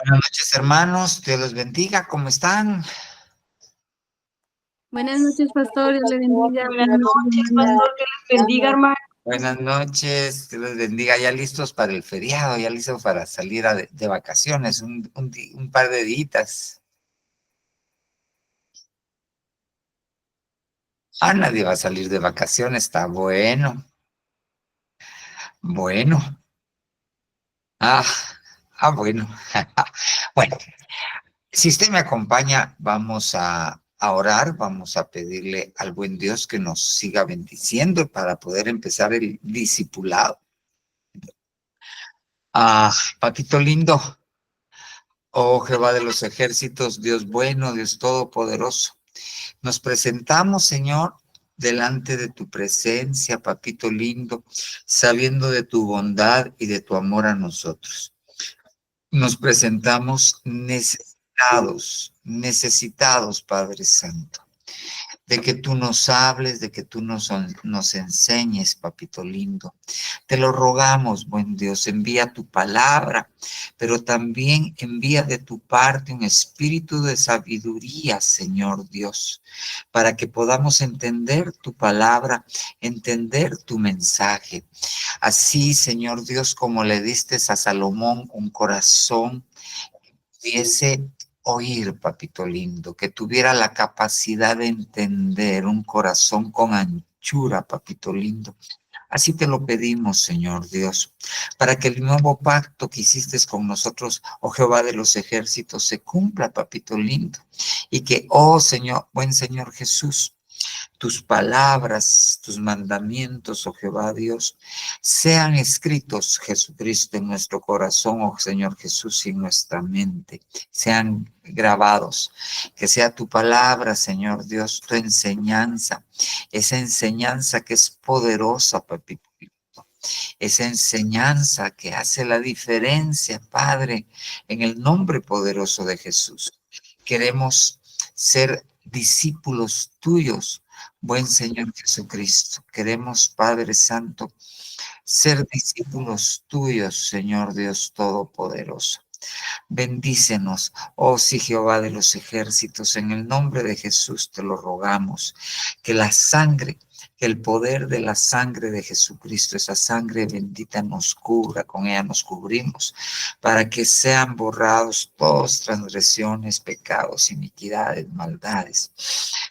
Buenas noches, hermanos. Dios los bendiga. ¿Cómo están? Buenas noches, pastor. Dios le bendiga. Buenas noches, pastor, que les bendiga, hermano. Buenas noches. Dios los bendiga. Ya listos para el feriado, ya listos para salir de vacaciones, un par de días. Nadie va a salir de vacaciones. Está bueno. Bueno. Bueno. Bueno, si usted me acompaña, vamos a orar, vamos a pedirle al buen Dios que nos siga bendiciendo para poder empezar el discipulado. Papito lindo, oh Jehová de los ejércitos, Dios bueno, Dios todopoderoso, nos presentamos, Señor, delante de tu presencia, papito lindo, sabiendo de tu bondad y de tu amor a nosotros. Nos presentamos necesitados, Padre Santo, de que tú nos hables, de que tú nos enseñes, papito lindo. Te lo rogamos, buen Dios, envía tu palabra, pero también envía de tu parte un espíritu de sabiduría, Señor Dios, para que podamos entender tu palabra, entender tu mensaje. Así, Señor Dios, como le diste a Salomón un corazón que pudiese oír, papito lindo, que tuviera la capacidad de entender, un corazón con anchura, papito lindo. Así te lo pedimos, Señor Dios, para que el nuevo pacto que hiciste con nosotros, oh Jehová de los ejércitos, se cumpla, papito lindo, y que, oh Señor, buen Señor Jesús, tus palabras, tus mandamientos, oh Jehová Dios, sean escritos, Jesucristo, en nuestro corazón, oh Señor Jesús, y en nuestra mente, sean grabados. Que sea tu palabra, Señor Dios, tu enseñanza, esa enseñanza que es poderosa, papito. Esa enseñanza que hace la diferencia, Padre, en el nombre poderoso de Jesús. Queremos ser discípulos tuyos, buen Señor Jesucristo. Queremos, Padre Santo, ser discípulos tuyos, Señor Dios Todopoderoso. Bendícenos, oh sí, Jehová de los ejércitos, en el nombre de Jesús te lo rogamos, que la sangre, que el poder de la sangre de Jesucristo, esa sangre bendita nos cubra, con ella nos cubrimos, para que sean borrados todas transgresiones, pecados, iniquidades, maldades.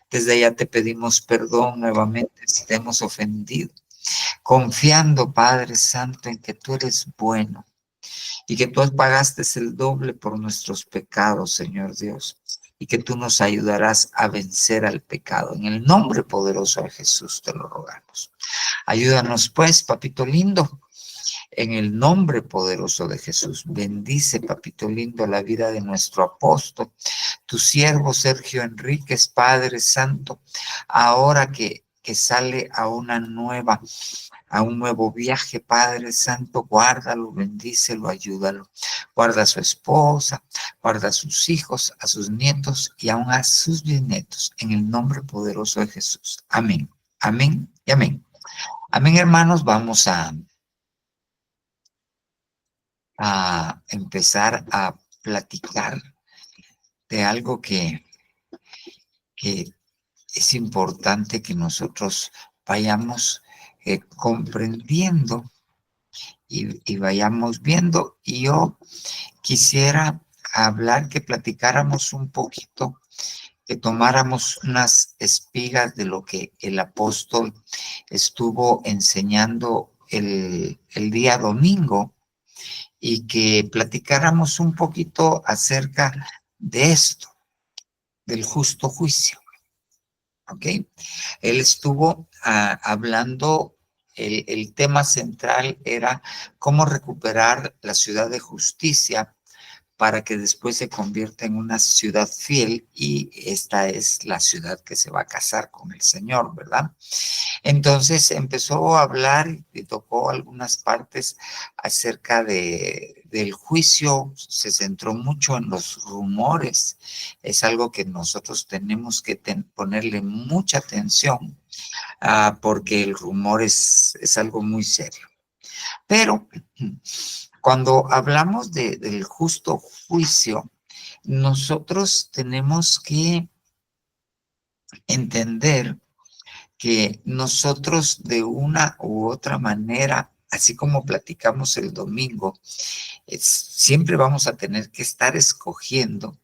Desde allá te pedimos perdón nuevamente si te hemos ofendido, confiando, Padre Santo, en que tú eres bueno y que tú pagaste el doble por nuestros pecados, Señor Dios, y que tú nos ayudarás a vencer al pecado. En el nombre poderoso de Jesús te lo rogamos. Ayúdanos pues, papito lindo, en el nombre poderoso de Jesús. Bendice, papito lindo, la vida de nuestro apóstol, tu siervo Sergio Enríquez, Padre Santo, ahora que sale a un nuevo viaje, Padre Santo, guárdalo, bendícelo, ayúdalo. Guarda a su esposa, guarda a sus hijos, a sus nietos y aún a sus bisnietos, en el nombre poderoso de Jesús. Amén, amén y amén. Amén, hermanos, vamos a empezar a platicar de algo que es importante que nosotros vayamos comprendiendo y vayamos viendo. Y yo quisiera hablar, que platicáramos un poquito, que tomáramos unas espigas de lo que el apóstol estuvo enseñando el día domingo y que platicáramos un poquito acerca de esto, del justo juicio. ¿Ok? Él estuvo hablando, el tema central era cómo recuperar la ciudad de justicia para que después se convierta en una ciudad fiel, y esta es la ciudad que se va a casar con el Señor, ¿verdad? Entonces empezó a hablar y tocó algunas partes acerca del juicio, se centró mucho en los rumores. Es algo que nosotros tenemos que ponerle mucha atención, porque el rumor es algo muy serio. Pero Cuando hablamos del justo juicio, nosotros tenemos que entender que nosotros de una u otra manera, así como platicamos el domingo, siempre vamos a tener que estar escogiendo.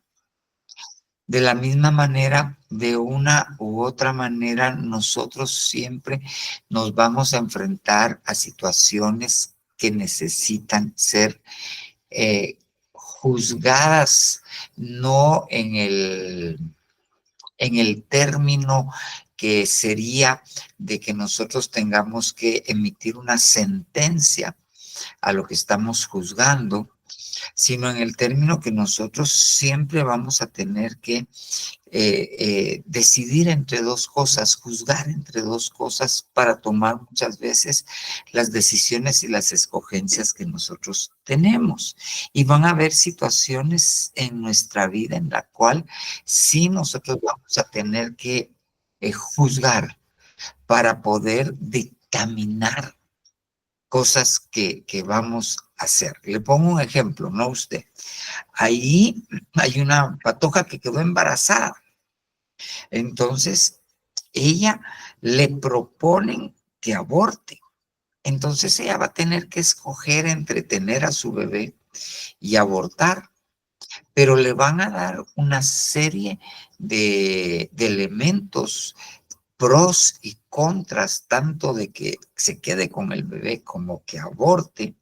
De la misma manera, de una u otra manera, nosotros siempre nos vamos a enfrentar a situaciones que necesitan ser juzgadas, no en el término que sería de que nosotros tengamos que emitir una sentencia a lo que estamos juzgando, sino en el término que nosotros siempre vamos a tener que decidir entre dos cosas, juzgar entre dos cosas para tomar muchas veces las decisiones y las escogencias que nosotros tenemos. Y van a haber situaciones en nuestra vida en la cual sí nosotros vamos a tener que juzgar para poder dictaminar cosas que vamos a hacer. Le pongo un ejemplo, no usted. Ahí hay una patoja que quedó embarazada. Entonces, ella le proponen que aborte. Entonces, ella va a tener que escoger entre tener a su bebé y abortar. Pero le van a dar una serie de elementos, pros y contras, tanto de que se quede con el bebé como que aborte,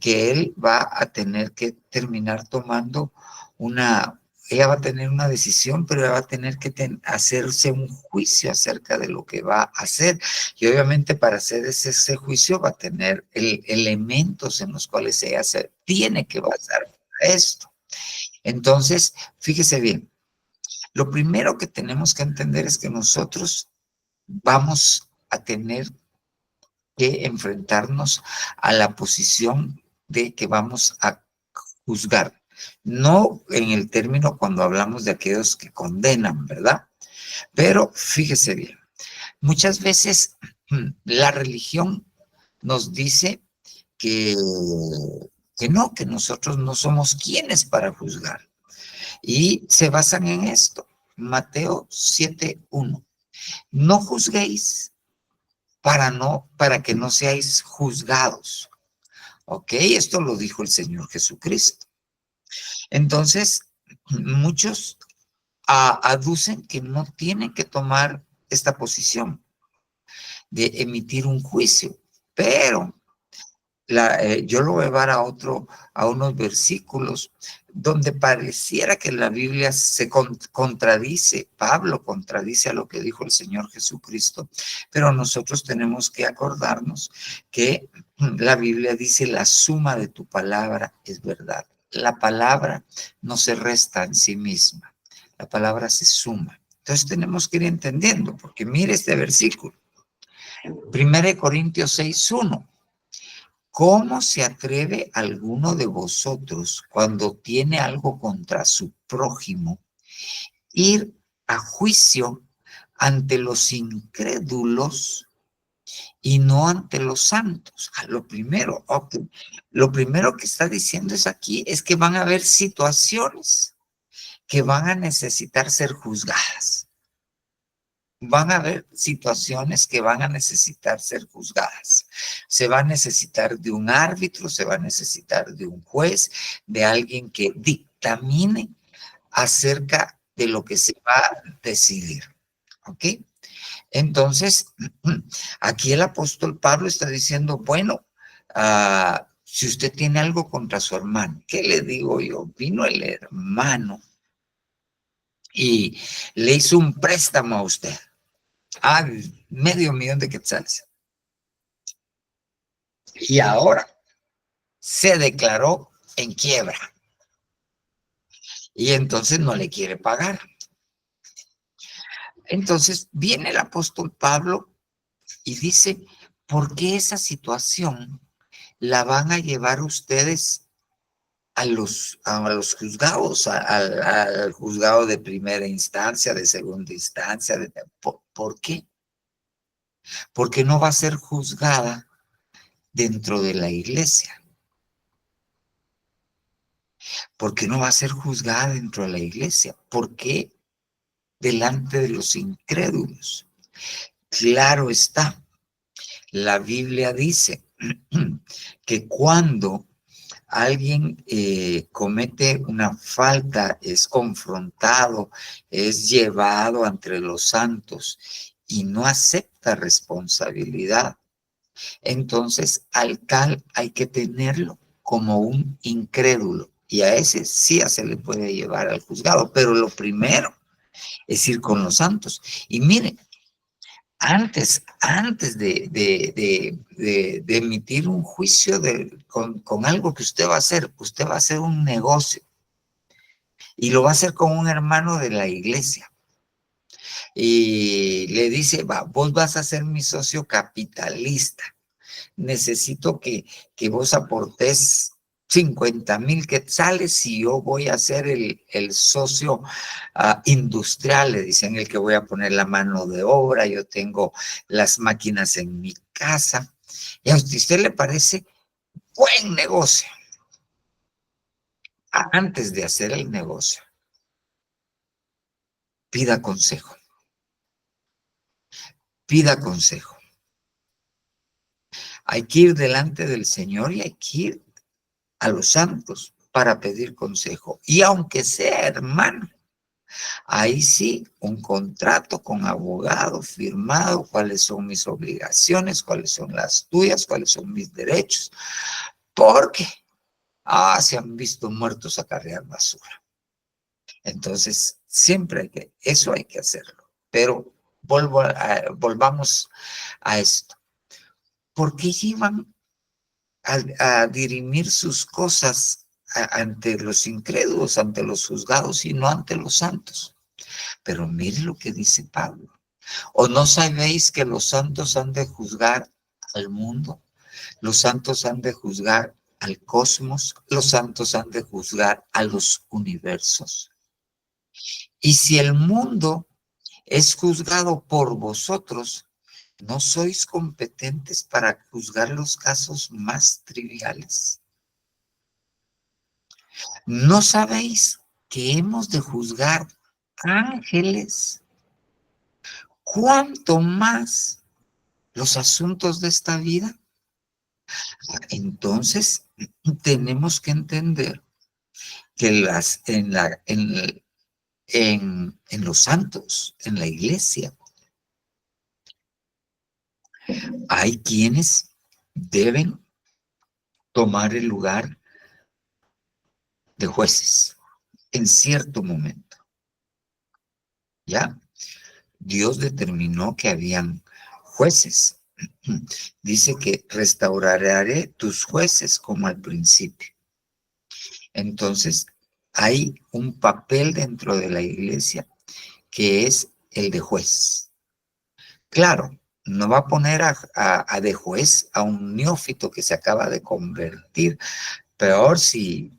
que él va a tener que terminar tomando ella va a tener una decisión, pero ella va a tener que hacerse un juicio acerca de lo que va a hacer. Y obviamente para hacer ese juicio va a tener elementos en los cuales ella se tiene que basar para esto. Entonces, fíjese bien, lo primero que tenemos que entender es que nosotros vamos a tener que enfrentarnos a la posición de que vamos a juzgar. No en el término cuando hablamos de aquellos que condenan, ¿verdad? Pero fíjese bien, muchas veces la religión nos dice que que nosotros no somos quienes para juzgar. Y se basan en esto. Mateo 7:1. No juzguéis para que no seáis juzgados. ¿Ok? Esto lo dijo el Señor Jesucristo. Entonces, muchos aducen que no tienen que tomar esta posición de emitir un juicio, pero yo lo voy a llevar a unos versículos donde pareciera que la Biblia se contradice, Pablo contradice a lo que dijo el Señor Jesucristo, pero nosotros tenemos que acordarnos que la Biblia dice: la suma de tu palabra es verdad. La palabra no se resta en sí misma, la palabra se suma. Entonces tenemos que ir entendiendo, porque mire este versículo, 1 Corintios 6:1. ¿Cómo se atreve alguno de vosotros, cuando tiene algo contra su prójimo, ir a juicio ante los incrédulos y no ante los santos? Lo primero que está diciendo aquí es que van a haber situaciones que van a necesitar ser juzgadas. Van a haber situaciones que van a necesitar ser juzgadas. Se va a necesitar de un árbitro, se va a necesitar de un juez, de alguien que dictamine acerca de lo que se va a decidir. ¿Ok? Entonces, aquí el apóstol Pablo está diciendo, bueno, si usted tiene algo contra su hermano, ¿qué le digo yo? Vino el hermano y le hizo un préstamo a usted. $500,000 de quetzales. Y ahora se declaró en quiebra. Y entonces no le quiere pagar. Entonces viene el apóstol Pablo y dice: ¿por qué esa situación la van a llevar ustedes a los juzgados, al juzgado de primera instancia, de segunda instancia? ¿Por qué? Porque no va a ser juzgada dentro de la iglesia. ¿Por qué no va a ser juzgada dentro de la iglesia? ¿Por qué delante de los incrédulos? Claro está, la Biblia dice que cuando alguien comete una falta, es confrontado, es llevado ante los santos y no acepta responsabilidad, entonces al tal hay que tenerlo como un incrédulo y a ese sí se le puede llevar al juzgado, pero lo primero es ir con los santos. Y miren, antes de emitir un juicio con algo que usted va a hacer un negocio y lo va a hacer con un hermano de la iglesia. Y le dice, va, vos vas a ser mi socio capitalista. Necesito que vos aportes 50,000 quetzales y yo voy a ser el socio industrial, le dicen, el que voy a poner la mano de obra, yo tengo las máquinas en mi casa. ¿Y a usted le parece buen negocio? Antes de hacer el negocio, pida consejo. Pida consejo. Hay que ir delante del Señor y hay que ir a los santos para pedir consejo. Y aunque sea hermano, ahí sí, un contrato con abogado firmado, cuáles son mis obligaciones, cuáles son las tuyas, cuáles son mis derechos, porque se han visto muertos acarrear basura. Entonces, siempre eso hay que hacerlo. Pero volvamos a esto. ¿Por qué iban a dirimir sus cosas ante los incrédulos, ante los juzgados y no ante los santos? Pero mire lo que dice Pablo. ¿O no sabéis que los santos han de juzgar al mundo? Los santos han de juzgar al cosmos, los santos han de juzgar a los universos. Y si el mundo es juzgado por vosotros, ¿no sois competentes para juzgar los casos más triviales? ¿No sabéis que hemos de juzgar ángeles? ¿Cuánto más los asuntos de esta vida? Entonces, tenemos que entender que en los santos, en la iglesia, hay quienes deben tomar el lugar de jueces en cierto momento. ¿Ya? Dios determinó que habían jueces. Dice que restauraré tus jueces como al principio. Entonces, hay un papel dentro de la iglesia que es el de juez. Claro, no va a poner de juez a un neófito que se acaba de convertir. Peor si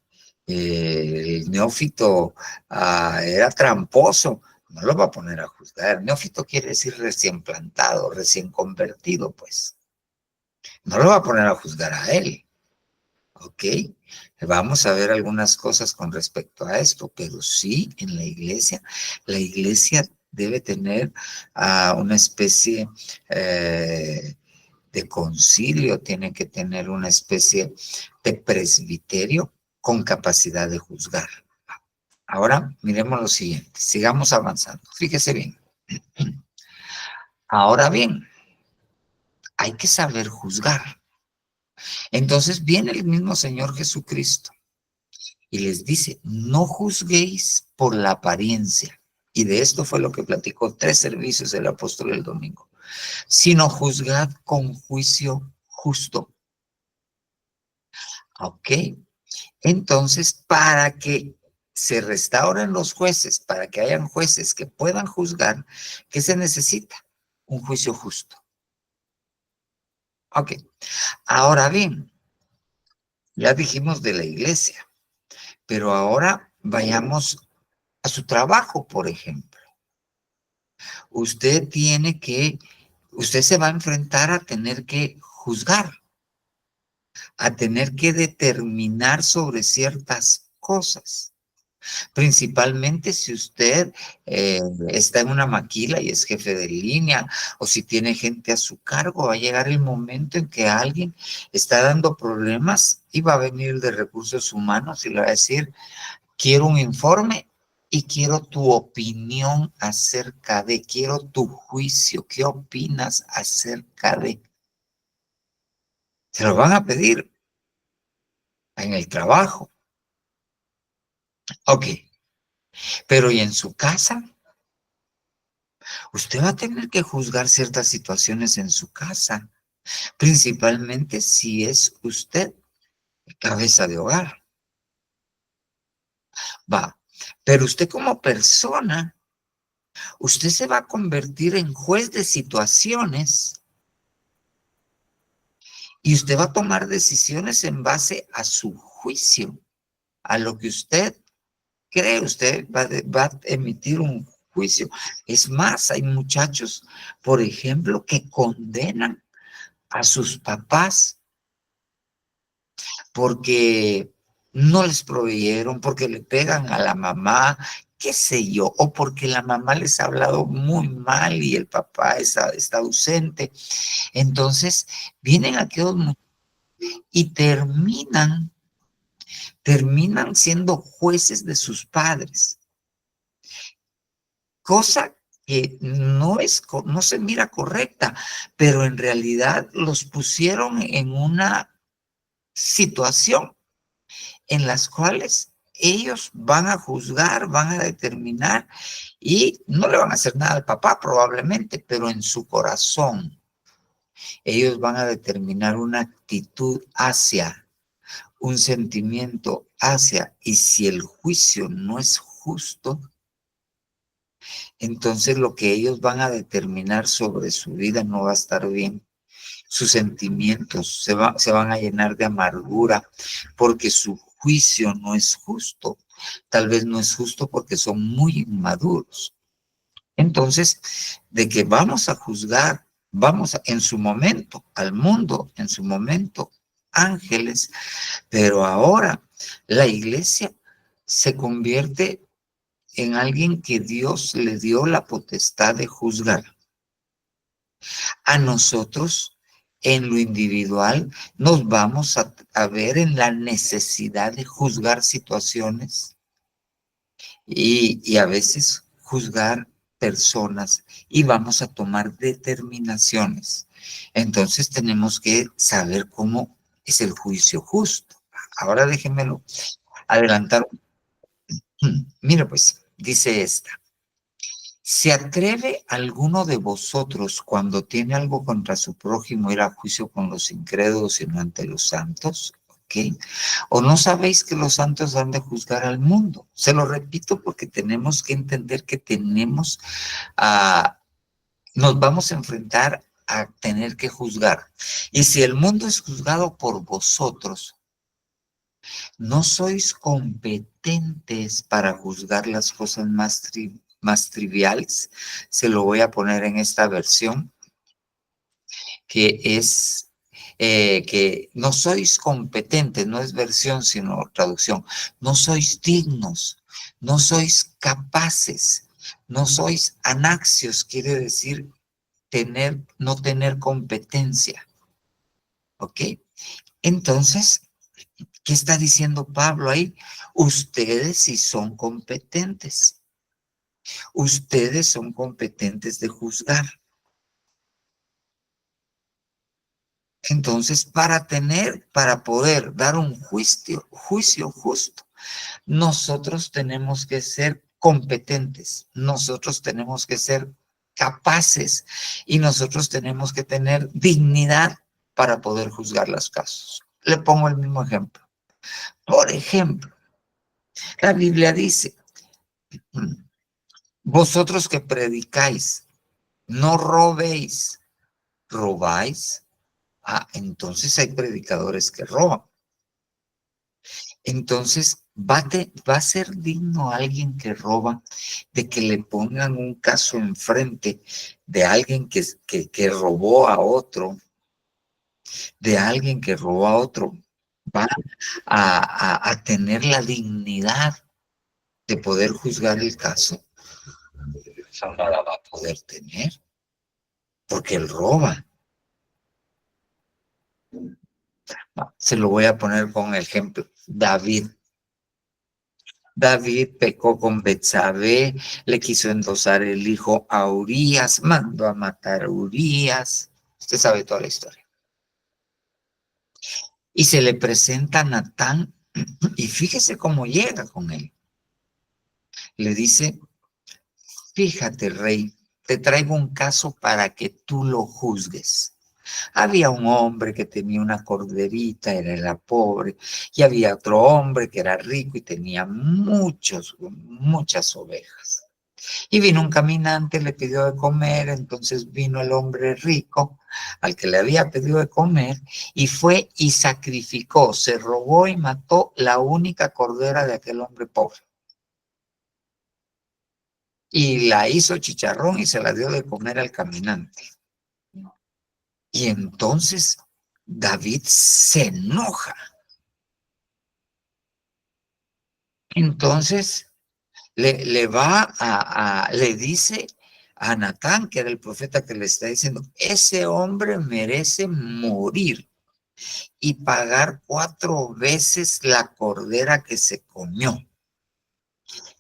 el neófito era tramposo, no lo va a poner a juzgar. Neófito quiere decir recién plantado, recién convertido, pues. No lo va a poner a juzgar a él. ¿Ok? Vamos a ver algunas cosas con respecto a esto, pero sí, en la iglesia debe tener una especie de concilio, tiene que tener una especie de presbiterio con capacidad de juzgar. Ahora, miremos lo siguiente, sigamos avanzando. Fíjese bien. Ahora bien, hay que saber juzgar. Entonces viene el mismo Señor Jesucristo y les dice, no juzguéis por la apariencia. Y de esto fue lo que platicó 3 servicios del apóstol el domingo. Sino juzgad con juicio justo. ¿Ok? Entonces, para que se restauren los jueces, para que hayan jueces que puedan juzgar, ¿qué se necesita? Un juicio justo. Ok. Ahora bien, ya dijimos de la iglesia, pero ahora vayamos a su trabajo, por ejemplo. Usted se va a enfrentar a tener que juzgar, a tener que determinar sobre ciertas cosas. Principalmente si usted está en una maquila y es jefe de línea, o si tiene gente a su cargo, va a llegar el momento en que alguien está dando problemas y va a venir el de recursos humanos y le va a decir, quiero un informe y quiero tu opinión acerca de, quiero tu juicio, ¿qué opinas acerca de? Se lo van a pedir en el trabajo. Ok, pero ¿y en su casa? Usted va a tener que juzgar ciertas situaciones en su casa, principalmente si es usted cabeza de hogar. Va, pero usted como persona, usted se va a convertir en juez de situaciones y usted va a tomar decisiones en base a su juicio, a lo que usted cree. Usted va a emitir un juicio. Es más, hay muchachos, por ejemplo, que condenan a sus papás porque no les proveyeron, porque le pegan a la mamá, qué sé yo, o porque la mamá les ha hablado muy mal y el papá está ausente. Entonces, vienen aquellos y terminan siendo jueces de sus padres, cosa que no se mira correcta, pero en realidad los pusieron en una situación en las cuales ellos van a juzgar, van a determinar y no le van a hacer nada al papá probablemente, pero en su corazón ellos van a determinar una actitud hacia, un sentimiento hacia, y si el juicio no es justo, entonces lo que ellos van a determinar sobre su vida no va a estar bien. Sus sentimientos se van a llenar de amargura porque su juicio no es justo. Tal vez no es justo porque son muy inmaduros. Entonces, de que vamos a juzgar, en su momento al mundo, en su momento ángeles, pero ahora la iglesia se convierte en alguien que Dios le dio la potestad de juzgar. A nosotros, en lo individual, nos vamos a ver en la necesidad de juzgar situaciones y a veces juzgar personas y vamos a tomar determinaciones. Entonces tenemos que saber cómo es el juicio justo. Ahora déjenmelo adelantar. Mira, pues, dice esta. ¿Se atreve alguno de vosotros cuando tiene algo contra su prójimo ir a juicio con los incrédulos sino ante los santos? ¿Ok? ¿O no sabéis que los santos han de juzgar al mundo? Se lo repito porque tenemos que entender que nos vamos a enfrentar a tener que juzgar. Y si el mundo es juzgado por vosotros, no sois competentes para juzgar las cosas más triviales. Se lo voy a poner en esta versión, que es que no sois competentes, no es versión sino traducción, no sois dignos, no sois capaces, no sois anaxios, quiere decir no tener competencia. ¿Ok? Entonces, ¿qué está diciendo Pablo ahí? Ustedes sí son competentes. Ustedes son competentes de juzgar. Entonces, para poder dar un juicio justo, nosotros tenemos que ser competentes, nosotros tenemos que ser capaces y nosotros tenemos que tener dignidad para poder juzgar los casos. Le pongo el mismo ejemplo. Por ejemplo, la Biblia dice, vosotros que predicáis, no robéis, robáis. Entonces hay predicadores que roban. Entonces, va a ser digno alguien que roba de que le pongan un caso enfrente de alguien que robó a otro, de alguien que robó a otro. va a tener la dignidad de poder juzgar el caso. No la va a poder tener, porque él roba. Se lo voy a poner con ejemplo. David pecó con Betsabé, le quiso endosar el hijo a Urías, mandó a matar a Urías. Usted sabe toda la historia. Y se le presenta a Natán, y fíjese cómo llega con él. Le dice, fíjate, rey, te traigo un caso para que tú lo juzgues. Había un hombre que tenía una corderita, era pobre, y había otro hombre que era rico y tenía muchas ovejas. Y vino un caminante, le pidió de comer, entonces vino el hombre rico al que le había pedido de comer y fue y sacrificó, se robó y mató la única cordera de aquel hombre pobre. Y la hizo chicharrón y se la dio de comer al caminante. Y entonces David se enoja. Entonces le dice a Natán, que era el profeta que le está diciendo, ese hombre merece morir y pagar 4 veces la cordera que se comió.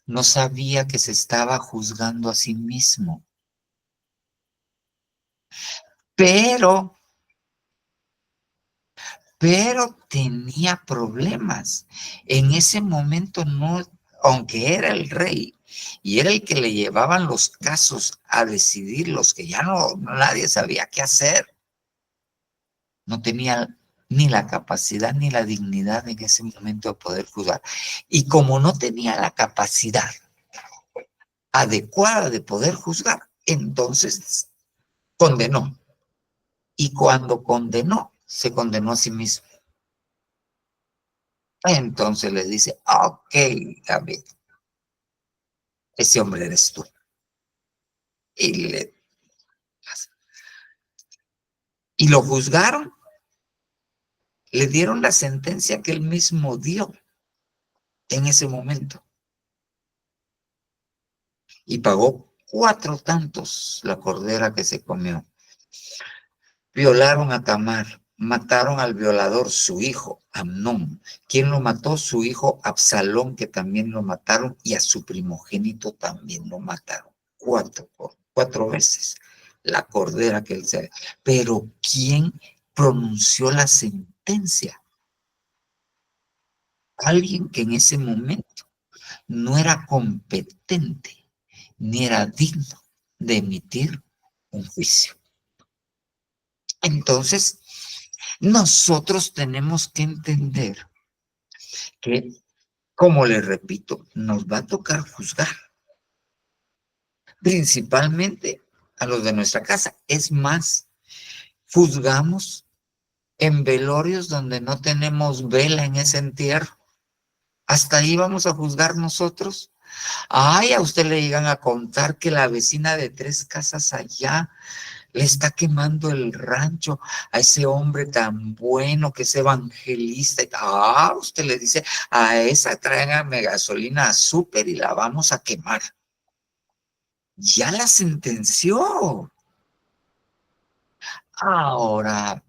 No sabía que se estaba juzgando a sí mismo. Pero tenía problemas. En ese momento no, aunque era el rey y era el que le llevaban los casos a decidir los que ya nadie sabía qué hacer, no tenía ni la capacidad ni la dignidad en ese momento de poder juzgar. Y como no tenía la capacidad adecuada de poder juzgar, entonces condenó. Y cuando condenó, se condenó a sí mismo. Entonces le dice, ok, David, ese hombre eres tú. Y lo juzgaron, le dieron la sentencia que él mismo dio en ese momento. Y pagó 4 tantos la cordera que se comió. Violaron a Tamar, mataron al violador, su hijo, Amnón. ¿Quién lo mató? Su hijo Absalón, que también lo mataron, y a su primogénito también lo mataron. 4 veces la cordera que él se... Pero ¿quién pronunció la sentencia? Alguien que en ese momento no era competente ni era digno de emitir un juicio. Entonces, nosotros tenemos que entender que, como les repito, nos va a tocar juzgar, principalmente a los de nuestra casa. Es más, juzgamos en velorios donde no tenemos vela en ese entierro. Hasta ahí vamos a juzgar nosotros. Ay, a usted le llegan a contar que la vecina de 3 casas allá le está quemando el rancho a ese hombre tan bueno que es evangelista. Usted le dice, a esa tráigame gasolina a súper y la vamos a quemar. Ya la sentenció. Ahora,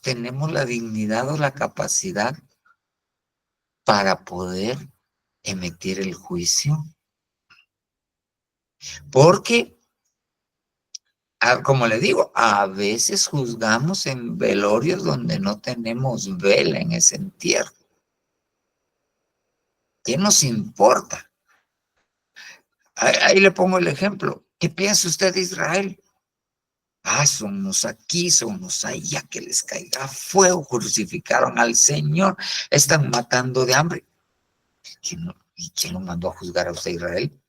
tenemos la dignidad o la capacidad para poder emitir el juicio. Porque, como le digo, a veces juzgamos en velorios donde no tenemos vela en ese entierro. ¿Qué nos importa? Ahí le pongo el ejemplo. ¿Qué piensa usted de Israel? Son unos aquí, son unos allá, que les caiga fuego, crucificaron al Señor, están matando de hambre. ¿Y quién lo mandó a juzgar a usted, Israel?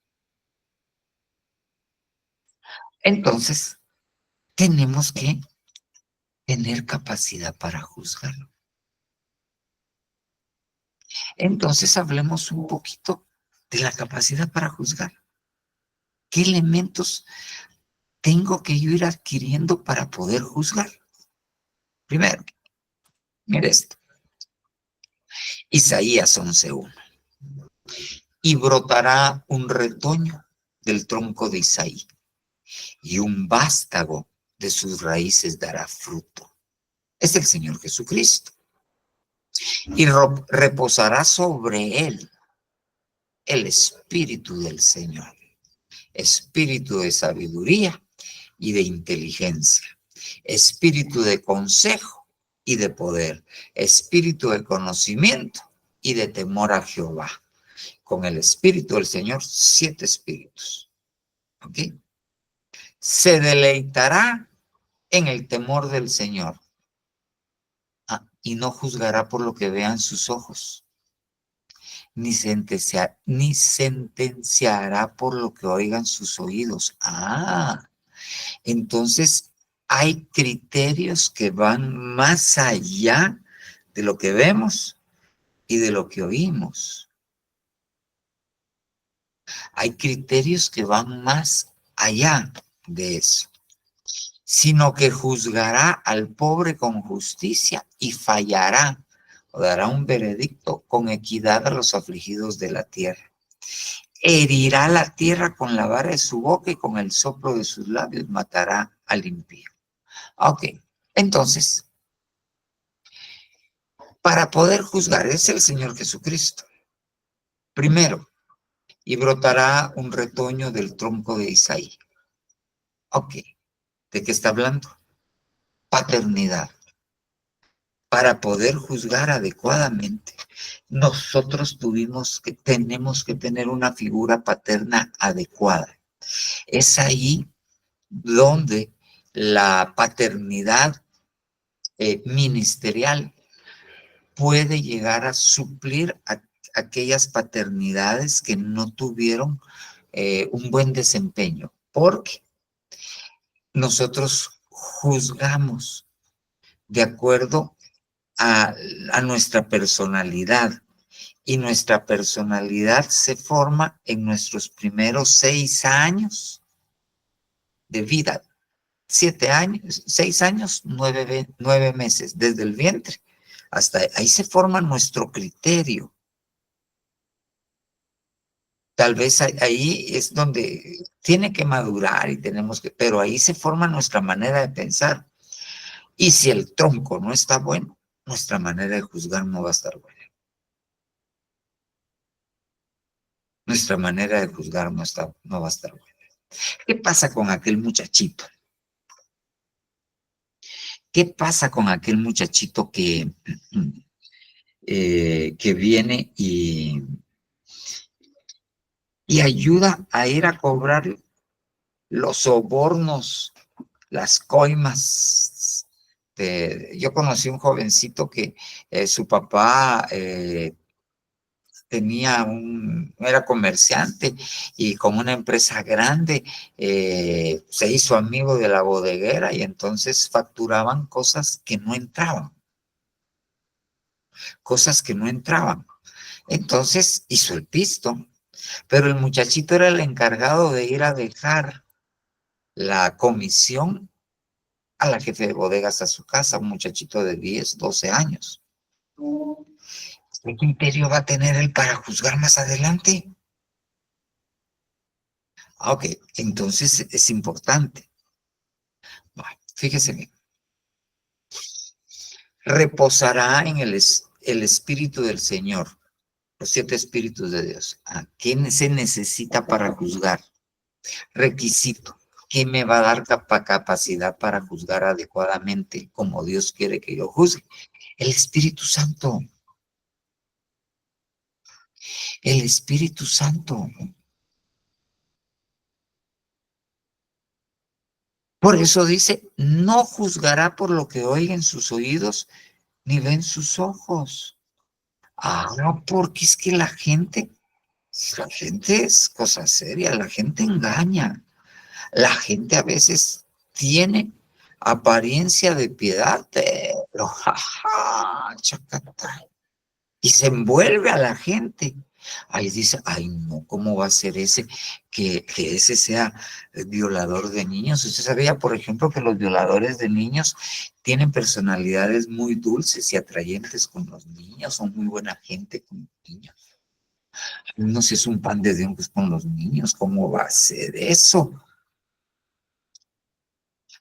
Entonces, tenemos que tener capacidad para juzgarlo. Entonces, hablemos un poquito de la capacidad para juzgar. ¿Qué elementos tengo que yo ir adquiriendo para poder juzgar? Primero, mire esto. Isaías 11:1. Y brotará un retoño del tronco de Isaí, y un vástago de sus raíces dará fruto. Es el Señor Jesucristo. Y reposará sobre él el Espíritu del Señor, Espíritu de sabiduría y de inteligencia, Espíritu de consejo y de poder, Espíritu de conocimiento y de temor a Jehová. Con el Espíritu del Señor, 7 espíritus. ¿Ok? Se deleitará en el temor del Señor. Y no juzgará por lo que vean sus ojos, ni sentenciará por lo que oigan sus oídos. Entonces hay criterios que van más allá de lo que vemos y de lo que oímos. Hay criterios que van más allá de eso, sino que juzgará al pobre con justicia y fallará o dará un veredicto con equidad a los afligidos de la tierra. Herirá la tierra con la vara de su boca y con el soplo de sus labios matará al impío. Ok, entonces, para poder juzgar es el Señor Jesucristo. Primero, y brotará un retoño del tronco de Isaí. Ok, ¿de qué está hablando? Paternidad. Para poder juzgar adecuadamente, nosotros tenemos que tener una figura paterna adecuada. Es ahí donde la paternidad ministerial puede llegar a suplir aquellas paternidades que no tuvieron un buen desempeño, porque nosotros juzgamos de acuerdo a nuestra personalidad, y nuestra personalidad se forma en nuestros primeros 6 años de vida. 7 años, 6 años, 9 meses, desde el vientre. Hasta ahí se forma nuestro criterio. Tal vez ahí es donde tiene que madurar y pero ahí se forma nuestra manera de pensar. Y si el tronco no está bueno, nuestra manera de juzgar no va a estar buena. Nuestra manera de juzgar no va a estar buena. ¿Qué pasa con aquel muchachito? ¿Qué pasa con aquel muchachito que viene y ayuda a ir a cobrar los sobornos, las coimas? Yo conocí un jovencito que su papá era comerciante y con una empresa grande se hizo amigo de la bodeguera y entonces facturaban cosas que no entraban. Entonces hizo el pisto, pero el muchachito era el encargado de ir a dejar la comisión a la jefe de bodegas a su casa, un muchachito de 10, 12 años. ¿Qué criterio va a tener él para juzgar más adelante? Ok, entonces es importante. Bueno, fíjese bien. Reposará en el Espíritu del Señor, los 7 espíritus de Dios. ¿Qué se necesita para juzgar? Requisito. ¿Qué me va a dar capacidad para juzgar adecuadamente como Dios quiere que yo juzgue? El Espíritu Santo. El Espíritu Santo. Por eso dice, no juzgará por lo que oigan sus oídos, ni ven sus ojos. Porque es que la gente es cosa seria, la gente engaña. La gente a veces tiene apariencia de piedad, pero chacatay, y se envuelve a la gente Ahí dice, ay no, ¿cómo va a ser ese? Que ese sea violador de niños. Usted sabía, por ejemplo, que los violadores de niños tienen personalidades muy dulces y atrayentes con los niños, son muy buena gente con los niños. No sé si es un pan de Dios con los niños, ¿cómo va a ser eso?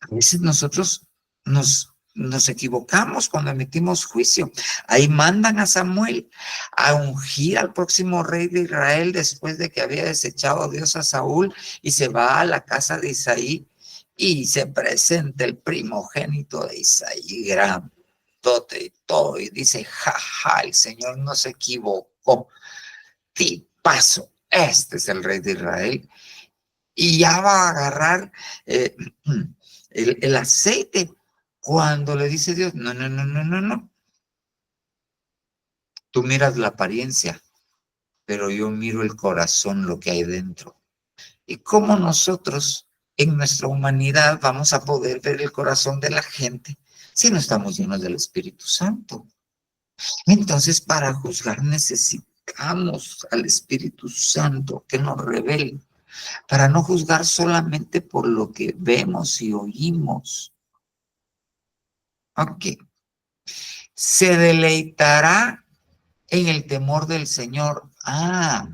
A veces nosotros nos equivocamos cuando emitimos juicio. Ahí mandan a Samuel a ungir al próximo rey de Israel después de que había desechado a Dios a Saúl y se va a la casa de Isaí y se presenta el primogénito de Isaí, grandote y todo, y dice, jaja, el Señor no se equivocó, tipazo, este es el rey de Israel. Y ya va a agarrar el aceite cuando le dice Dios, no, no, no, no, no, no. Tú miras la apariencia, pero yo miro el corazón, lo que hay dentro. Y cómo nosotros en nuestra humanidad vamos a poder ver el corazón de la gente si no estamos llenos del Espíritu Santo. Entonces, para juzgar necesitamos al Espíritu Santo que nos revele, para no juzgar solamente por lo que vemos y oímos. Ok. Se deleitará en el temor del Señor. Ah,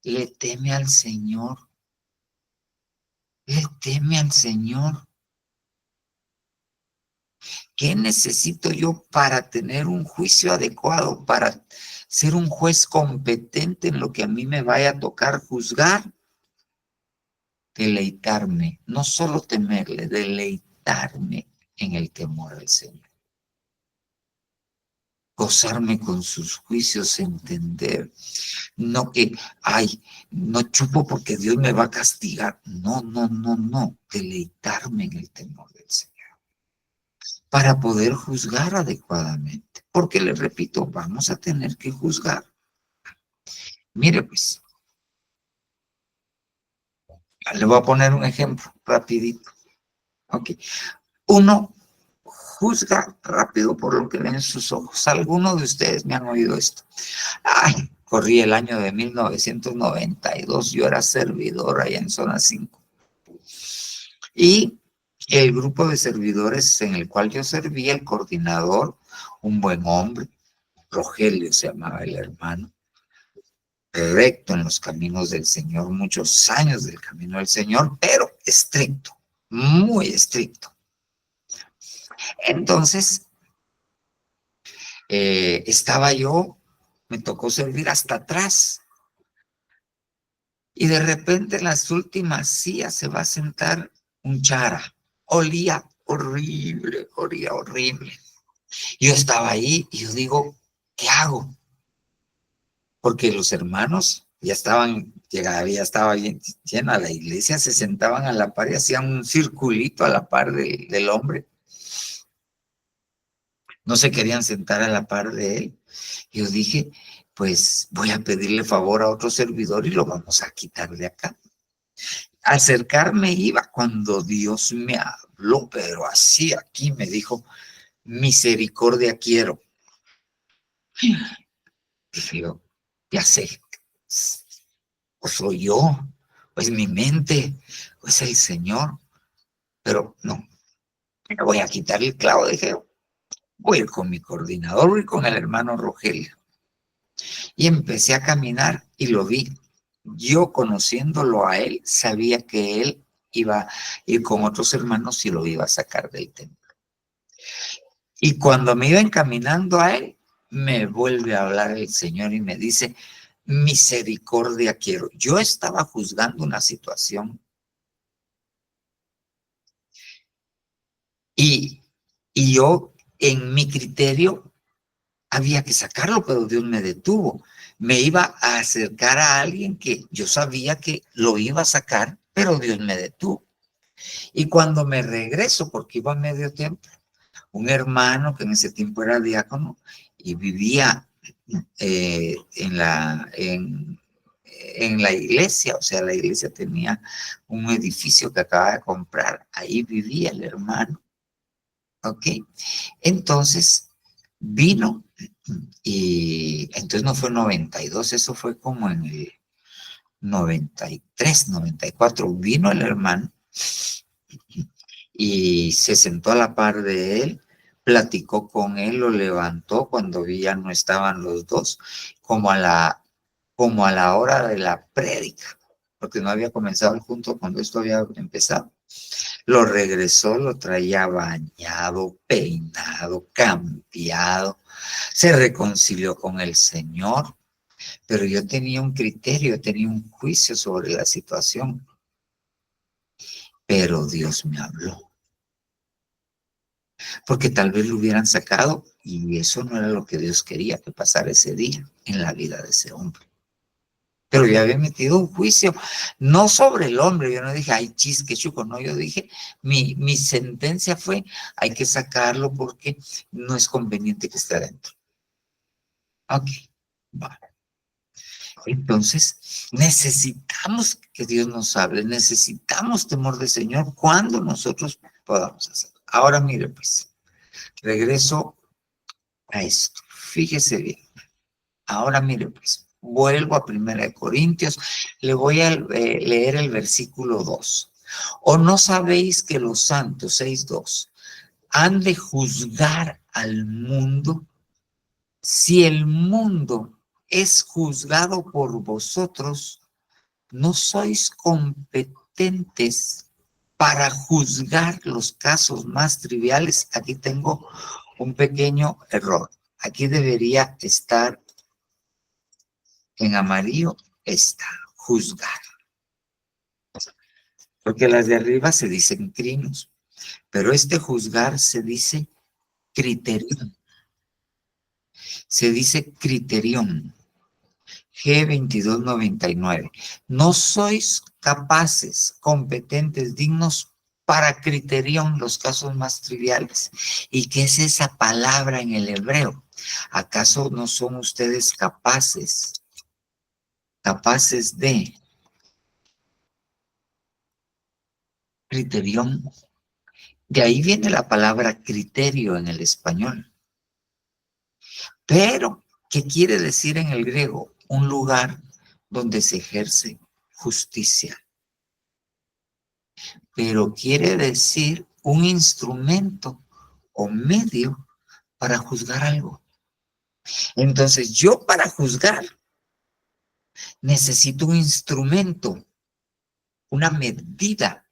le teme al Señor. Le teme al Señor. ¿Qué necesito yo para tener un juicio adecuado, para ser un juez competente en lo que a mí me vaya a tocar juzgar? Deleitarme, no solo temerle, deleitarme en el temor al Señor. Gozarme con sus juicios, entender. No que, ay, no chupo porque Dios me va a castigar. No, no, no, no. Deleitarme en el temor del Señor. Para poder juzgar adecuadamente. Porque les repito, vamos a tener que juzgar. Mire pues, le voy a poner un ejemplo rapidito. Ok. Uno juzga rápido por lo que ven en sus ojos. Algunos de ustedes me han oído esto. Ay, corrí el año de 1992, yo era servidor allá en Zona 5. Y el grupo de servidores en el cual yo servía, el coordinador, un buen hombre, Rogelio se llamaba el hermano, recto en los caminos del Señor, muchos años del camino del Señor, pero estricto, muy estricto. Entonces, estaba yo, me tocó servir hasta atrás. Y de repente en las últimas sillas se va a sentar un chara. Olía horrible, olía horrible. Yo estaba ahí y yo digo, ¿qué hago? Porque los hermanos ya estaban, ya estaba bien llena la iglesia, se sentaban a la par y hacían un circulito a la par del hombre. No se querían sentar a la par de él. Yo dije, pues voy a pedirle favor a otro servidor y lo vamos a quitar de acá. Acercarme iba cuando Dios me habló, pero así aquí me dijo, misericordia quiero. Dije yo, ya sé, o soy yo, o es mi mente, o es el Señor, pero no, me voy a quitar el clavo, dije yo. Voy a ir con mi coordinador, voy a ir con el hermano Rogelio. Y empecé a caminar y lo vi. Yo conociéndolo a él, sabía que él iba a ir con otros hermanos y lo iba a sacar del templo. Y cuando me iba encaminando a él, me vuelve a hablar el Señor y me dice, misericordia quiero. Yo estaba juzgando una situación y yo en mi criterio había que sacarlo, pero Dios me detuvo. Me iba a acercar a alguien que yo sabía que lo iba a sacar, pero Dios me detuvo. Y cuando me regreso, porque iba a medio tiempo, un hermano que en ese tiempo era diácono y vivía en la iglesia, o sea, la iglesia tenía un edificio que acaba de comprar, ahí vivía el hermano, ¿ok? Entonces vino Y entonces no fue 92, eso fue como en el 93, 94. Vino el hermano y se sentó a la par de él, platicó con él, lo levantó cuando ya no estaban los dos, como a la hora de la prédica, porque no había comenzado el culto cuando esto había empezado. Lo regresó, lo traía bañado, peinado, cambiado, se reconcilió con el Señor, pero yo tenía un criterio, tenía un juicio sobre la situación, pero Dios me habló, porque tal vez lo hubieran sacado y eso no era lo que Dios quería que pasara ese día en la vida de ese hombre. Pero yo había metido un juicio, no sobre el hombre, yo no dije, ay, chis, qué chuco, no, yo dije, mi sentencia fue, hay que sacarlo porque no es conveniente que esté adentro. Ok, va. Entonces, necesitamos que Dios nos hable, necesitamos temor del Señor cuando nosotros podamos hacerlo. Ahora mire, pues, regreso a esto, fíjese bien. Ahora mire, pues, vuelvo a 1 Corintios, le voy a leer el versículo 2. ¿O no sabéis que los santos, 6:2, han de juzgar al mundo? Si el mundo es juzgado por vosotros, no sois competentes para juzgar los casos más triviales. Aquí tengo un pequeño error. Aquí debería estar en amarillo, está juzgar. Porque las de arriba se dicen crinos, pero este juzgar se dice criterión. Se dice criterión. G2299. No sois capaces, competentes, dignos para criterión los casos más triviales. ¿Y qué es esa palabra en el hebreo? ¿Acaso no son ustedes capaces de criterión? De ahí viene la palabra criterio en el español. Pero, ¿qué quiere decir en el griego? Un lugar donde se ejerce justicia. Pero quiere decir un instrumento o medio para juzgar algo. Entonces, yo para juzgar necesito un instrumento, una medida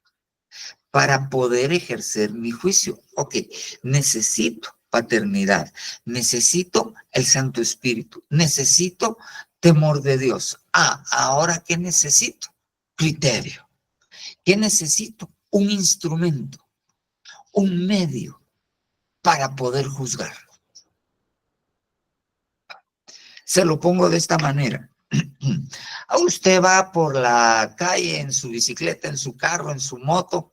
para poder ejercer mi juicio. Ok, necesito paternidad, necesito el Santo Espíritu, necesito temor de Dios. ¿Ahora qué necesito? Criterio. ¿Qué necesito? Un instrumento, un medio para poder juzgar. Se lo pongo de esta manera. Usted va por la calle en su bicicleta, en su carro, en su moto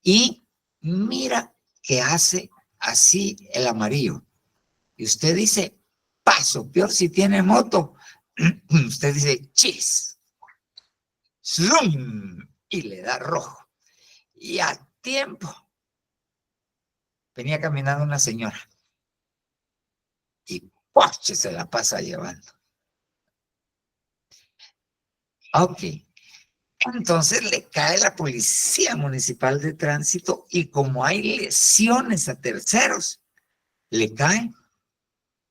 y mira que hace así el amarillo. Y usted dice, paso, peor si tiene moto. Usted dice, chis, zoom, y le da rojo. Y a tiempo venía caminando una señora y ¡poche! Se la pasa llevando. Ok. Entonces le cae la Policía Municipal de Tránsito y como hay lesiones a terceros, le cae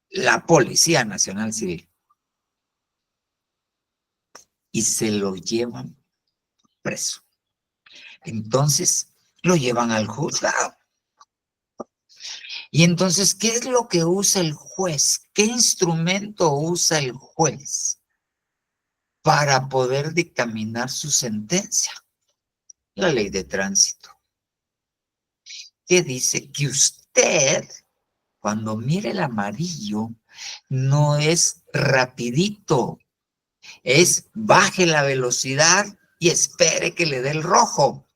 la Policía Nacional Civil. Y se lo llevan preso. Entonces lo llevan al juzgado. Y entonces, ¿qué es lo que usa el juez? ¿Qué instrumento usa el juez para poder dictaminar su sentencia? La ley de tránsito, que dice que usted, cuando mire el amarillo, no es rapidito, es baje la velocidad y espere que le dé el rojo.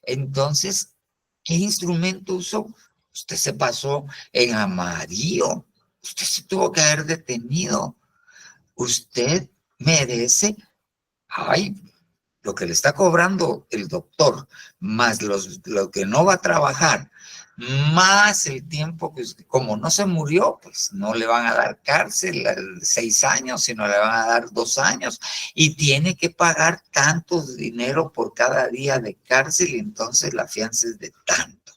Entonces, ¿qué instrumento usó? Usted se pasó en amarillo, usted se tuvo que haber detenido. Usted merece, lo que le está cobrando el doctor, más lo que no va a trabajar, más el tiempo que como no se murió, pues no le van a dar cárcel 6 años, sino le van a dar 2 años y tiene que pagar tanto dinero por cada día de cárcel y entonces la fianza es de tanto.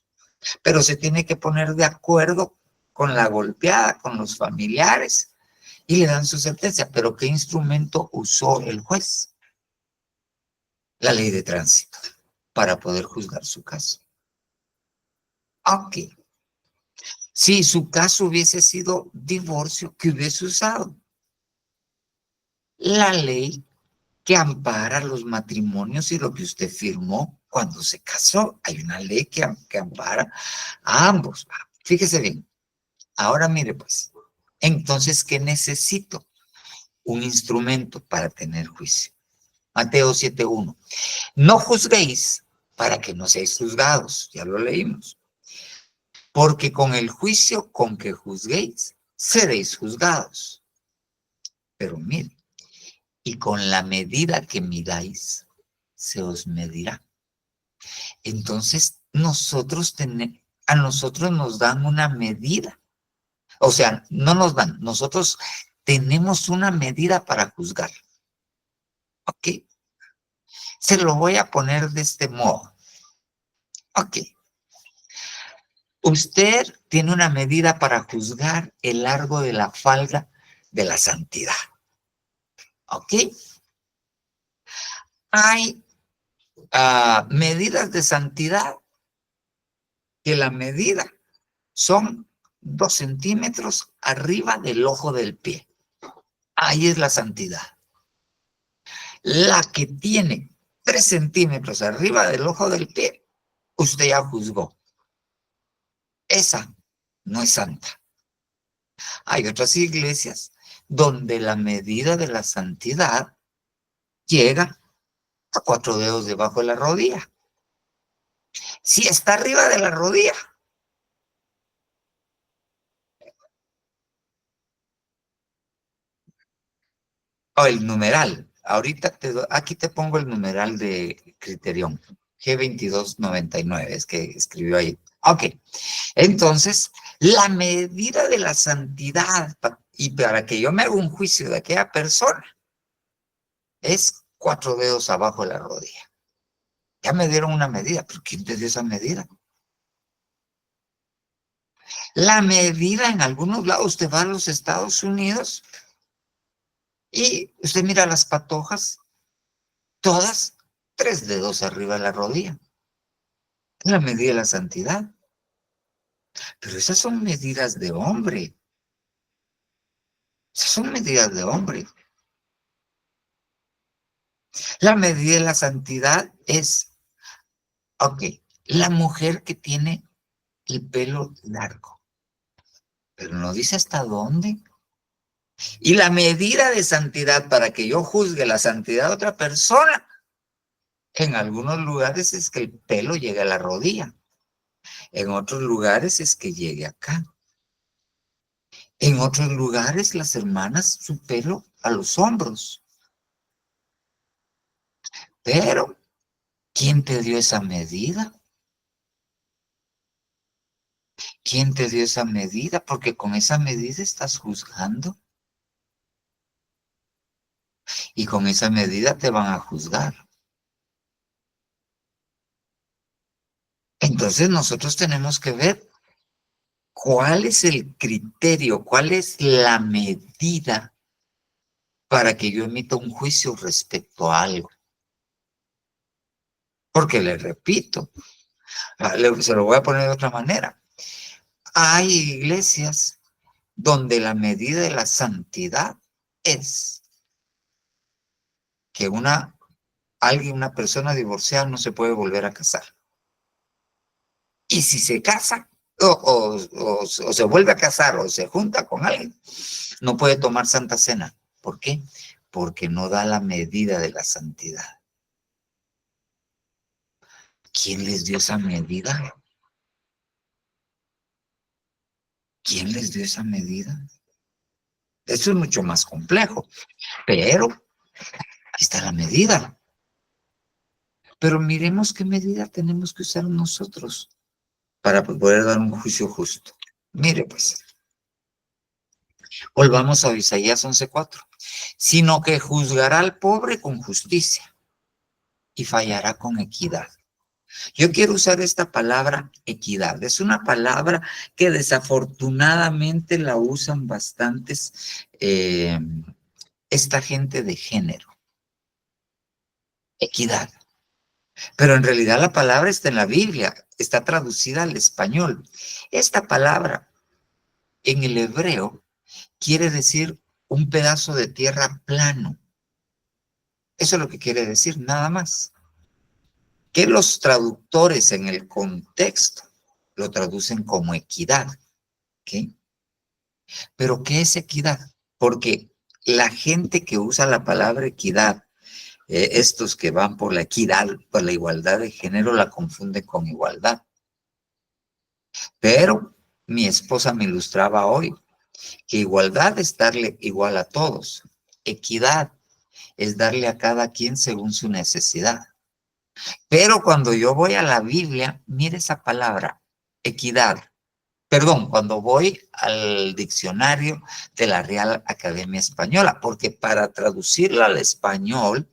Pero se tiene que poner de acuerdo con la golpeada, con los familiares y le dan su sentencia. Pero ¿qué instrumento usó el juez? La ley de tránsito para poder juzgar su caso. Ok. Si su caso hubiese sido divorcio, ¿qué hubiese usado? La ley que ampara los matrimonios y lo que usted firmó cuando se casó. Hay una ley que ampara a ambos. Fíjese bien. Ahora mire pues. Entonces, ¿qué necesito? Un instrumento para tener juicio. Mateo 7:1. No juzguéis para que no seáis juzgados. Ya lo leímos. Porque con el juicio con que juzguéis, seréis juzgados. Pero mire, y con la medida que midáis, se os medirá. Entonces, a nosotros nos dan una medida. O sea, no nos dan, nosotros tenemos una medida para juzgar. ¿Ok? Se lo voy a poner de este modo. Ok. Usted tiene una medida para juzgar el largo de la falda de la santidad. ¿Ok? Hay medidas de santidad que la medida son 2 centímetros arriba del ojo del pie. Ahí es la santidad. La que tiene 3 centímetros arriba del ojo del pie, usted ya juzgó. Esa no es santa. Hay otras iglesias donde la medida de la santidad llega a 4 dedos debajo de la rodilla. Si está arriba de la rodilla, o el numeral. Ahorita aquí te pongo el numeral de Criterion, G2299, es que escribió ahí. Ok, entonces, la medida de la santidad, y para que yo me haga un juicio de aquella persona, es 4 dedos abajo de la rodilla. Ya me dieron una medida, pero ¿quién te dio esa medida? La medida en algunos lados, usted va a los Estados Unidos y usted mira las patojas, todas 3 dedos arriba de la rodilla. La medida de la santidad. Pero esas son medidas de hombre. Esas son medidas de hombre. La medida de la santidad es, ok, la mujer que tiene el pelo largo. Pero no dice hasta dónde. Y la medida de santidad para que yo juzgue la santidad de otra persona, en algunos lugares es que el pelo llegue a la rodilla. En otros lugares es que llegue acá. En otros lugares las hermanas su pelo a los hombros. Pero, ¿quién te dio esa medida? ¿Quién te dio esa medida? Porque con esa medida estás juzgando. Y con esa medida te van a juzgar. Entonces nosotros tenemos que ver cuál es el criterio, cuál es la medida para que yo emita un juicio respecto a algo. Porque le repito, se lo voy a poner de otra manera. Hay iglesias donde la medida de la santidad es que una persona divorciada no se puede volver a casar. Y si se casa, o se vuelve a casar, o se junta con alguien, no puede tomar Santa Cena. ¿Por qué? Porque no da la medida de la santidad. ¿Quién les dio esa medida? ¿Quién les dio esa medida? Eso es mucho más complejo, pero ahí está la medida. Pero miremos qué medida tenemos que usar nosotros. para poder dar un juicio justo. Mire pues, volvamos a Isaías 11:4. Sino que juzgará al pobre con justicia y fallará con equidad. Yo quiero usar esta palabra equidad. Es una palabra que desafortunadamente la usan bastantes esta gente de género. Equidad. Pero en realidad la palabra está en la Biblia, está traducida al español. Esta palabra en el hebreo quiere decir un pedazo de tierra plano. Eso es lo que quiere decir, nada más. Que los traductores en el contexto lo traducen como equidad. ¿Ok? Pero ¿qué es equidad? Porque la gente que usa la palabra equidad, estos que van por la equidad, por la igualdad de género, la confunden con igualdad. Pero mi esposa me ilustraba hoy que igualdad es darle igual a todos. Equidad es darle a cada quien según su necesidad. Pero cuando yo voy a la Biblia, mire esa palabra, equidad. Perdón, cuando voy al diccionario de la Real Academia Española, porque para traducirla al español,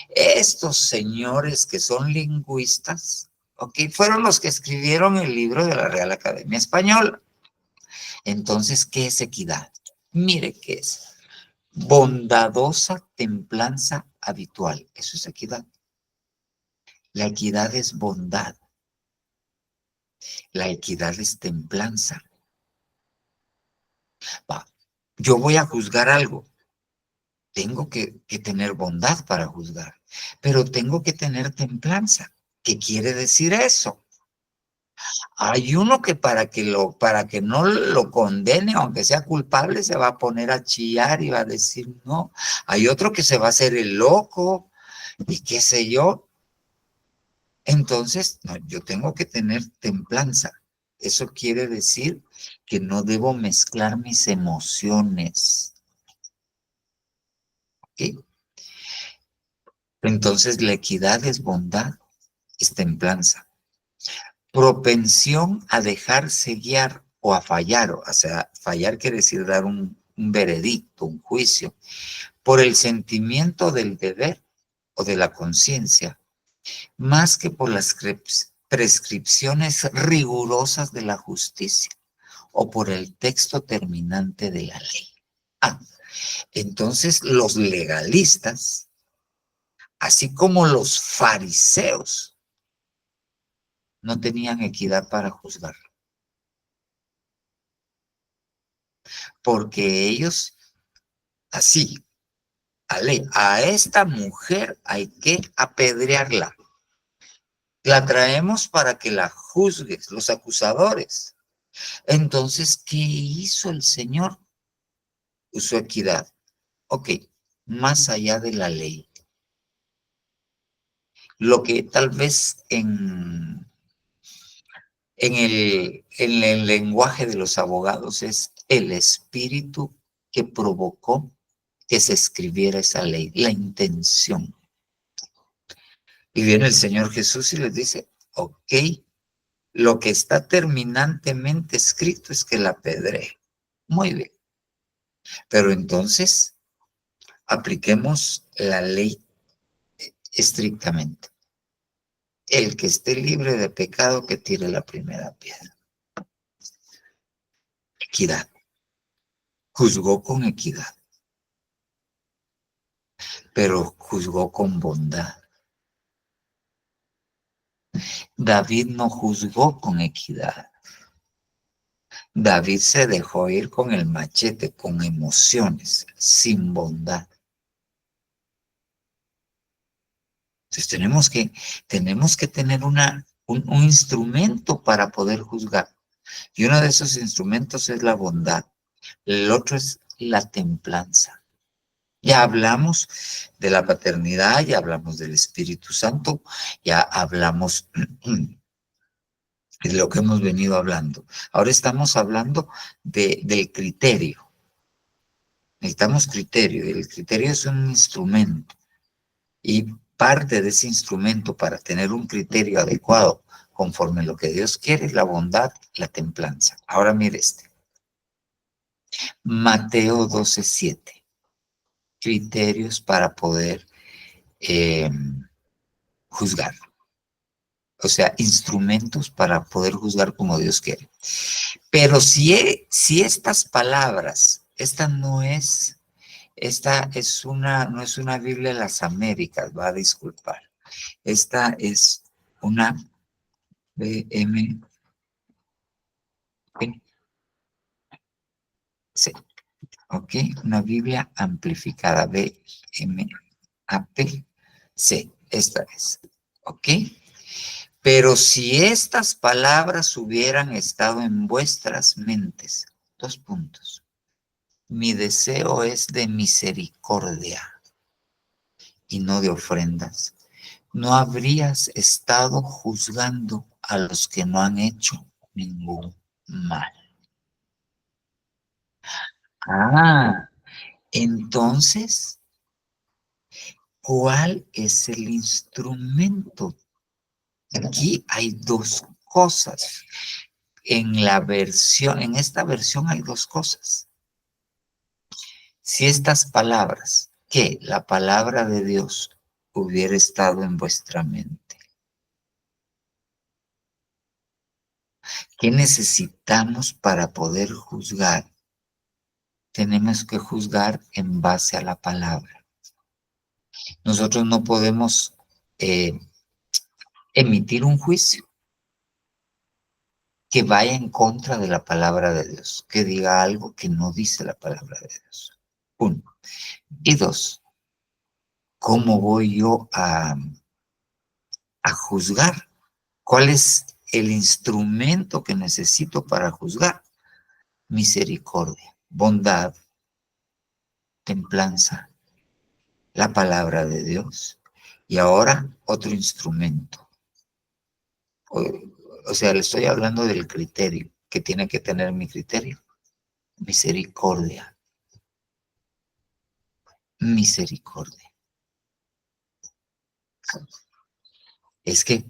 estos señores que son lingüistas, ¿ok? Fueron los que escribieron el libro de la Real Academia Española. Entonces, ¿qué es equidad? Mire qué es. Bondadosa templanza habitual. Eso es equidad. La equidad es bondad. La equidad es templanza. Va, yo voy a juzgar algo. Tengo que tener bondad para juzgar, pero tengo que tener templanza. ¿Qué quiere decir eso? Hay uno que para que no lo condene, aunque sea culpable, se va a poner a chillar y va a decir no. Hay otro que se va a hacer el loco y qué sé yo. Entonces, no, yo tengo que tener templanza. Eso quiere decir que no debo mezclar mis emociones. ¿Ok? Entonces, la equidad es bondad, es templanza. Propensión a dejarse guiar o a fallar, o sea, fallar quiere decir dar un veredicto, un juicio, por el sentimiento del deber o de la conciencia, más que por las prescripciones rigurosas de la justicia o por el texto terminante de la ley. Entonces los legalistas, así como los fariseos, no tenían equidad para juzgar. Porque ellos, así, a esta mujer hay que apedrearla. La traemos para que la juzgues, los acusadores. Entonces, ¿qué hizo el Señor? Usó equidad. Ok, más allá de la ley. Lo que tal vez en el lenguaje de los abogados es el espíritu que provocó que se escribiera esa ley, la intención. Y viene el Señor Jesús y les dice, ok, lo que está terminantemente escrito es que la apedree. Muy bien. Pero entonces, apliquemos la ley estrictamente. El que esté libre de pecado, que tire la primera piedra. Equidad. Juzgó con equidad, pero juzgó con bondad. David no juzgó con equidad. David se dejó ir con el machete, con emociones, sin bondad. Entonces tenemos que tener un instrumento para poder juzgar. Y uno de esos instrumentos es la bondad. El otro es la templanza. Ya hablamos de la paternidad, ya hablamos del Espíritu Santo, ya hablamos de lo que hemos venido hablando. Ahora estamos hablando del criterio. Necesitamos criterio. El criterio es un instrumento. Y parte de ese instrumento para tener un criterio adecuado conforme a lo que Dios quiere, la bondad, la templanza. Ahora mire este. Mateo 12:7. Criterios para poder juzgar. O sea, instrumentos para poder juzgar como Dios quiere. Pero si estas palabras, no es una Biblia de las Américas, va a disculpar. Esta es una BM. Sí, ok, una Biblia amplificada, BMAP-C, esta es, ok. Pero si estas palabras hubieran estado en vuestras mentes, 2 puntos. Mi deseo es de misericordia y no de ofrendas. No habrías estado juzgando a los que no han hecho ningún mal. Ah, entonces, ¿cuál es el instrumento? Aquí hay 2 cosas. En esta versión hay 2 cosas. Si estas palabras, que la palabra de Dios hubiera estado en vuestra mente, ¿qué necesitamos para poder juzgar? Tenemos que juzgar en base a la palabra. Nosotros no podemos emitir un juicio que vaya en contra de la palabra de Dios, que diga algo que no dice la palabra de Dios. 1. Y 2, ¿cómo voy yo a juzgar? ¿Cuál es el instrumento que necesito para juzgar? Misericordia, bondad, templanza, la palabra de Dios. Y ahora otro instrumento. O sea, le estoy hablando del criterio, que tiene que tener mi criterio. Misericordia. Misericordia. Es que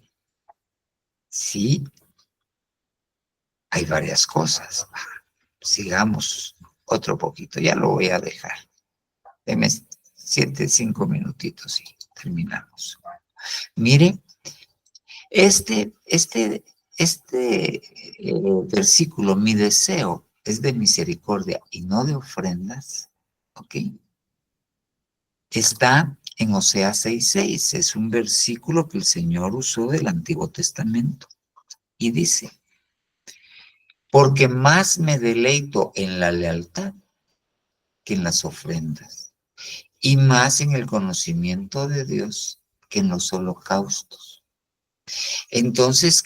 sí, hay varias cosas. Sigamos otro poquito, ya lo voy a dejar. Deme 5 minutitos y terminamos. Mire, este versículo, mi deseo es de misericordia y no de ofrendas, ¿ok? Está en Oseas 6:6, es un versículo que el Señor usó del Antiguo Testamento y dice, porque más me deleito en la lealtad que en las ofrendas y más en el conocimiento de Dios que en los holocaustos. Entonces,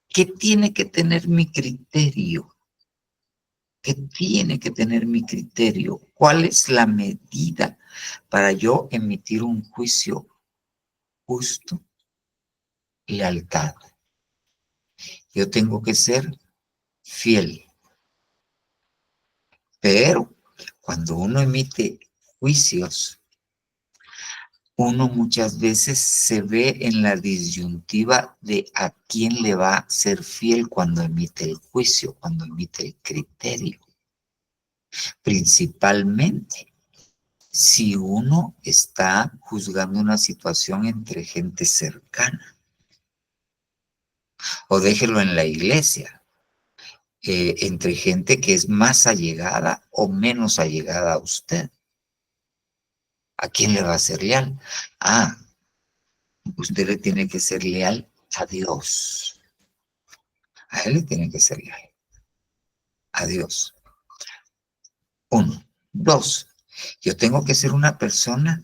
¿qué tiene que tener mi criterio? ¿Qué tiene que tener mi criterio? ¿Cuál es la medida para yo emitir un juicio justo? Lealtad. Yo tengo que ser fiel. Pero cuando uno emite juicios, uno muchas veces se ve en la disyuntiva de a quién le va a ser fiel cuando emite el juicio, cuando emite el criterio. Principalmente si uno está juzgando una situación entre gente cercana, o déjelo en la iglesia, entre gente que es más allegada o menos allegada a usted. ¿A quién le va a ser leal? Ah, usted le tiene que ser leal a Dios. A él le tiene que ser leal. A Dios. 1. 2. Yo tengo que ser una persona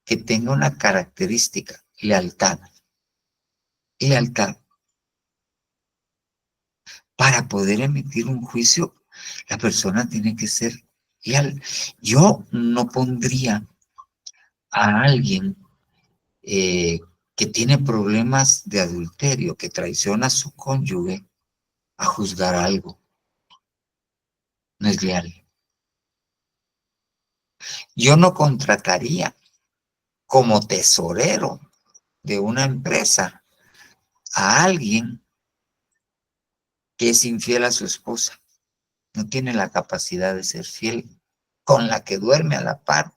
que tenga una característica, lealtad. Lealtad. Para poder emitir un juicio, la persona tiene que ser leal. Yo no pondría a alguien que tiene problemas de adulterio, que traiciona a su cónyuge, a juzgar algo. No es leal. Yo no contrataría como tesorero de una empresa a alguien que es infiel a su esposa. No tiene la capacidad de ser fiel con la que duerme a la par,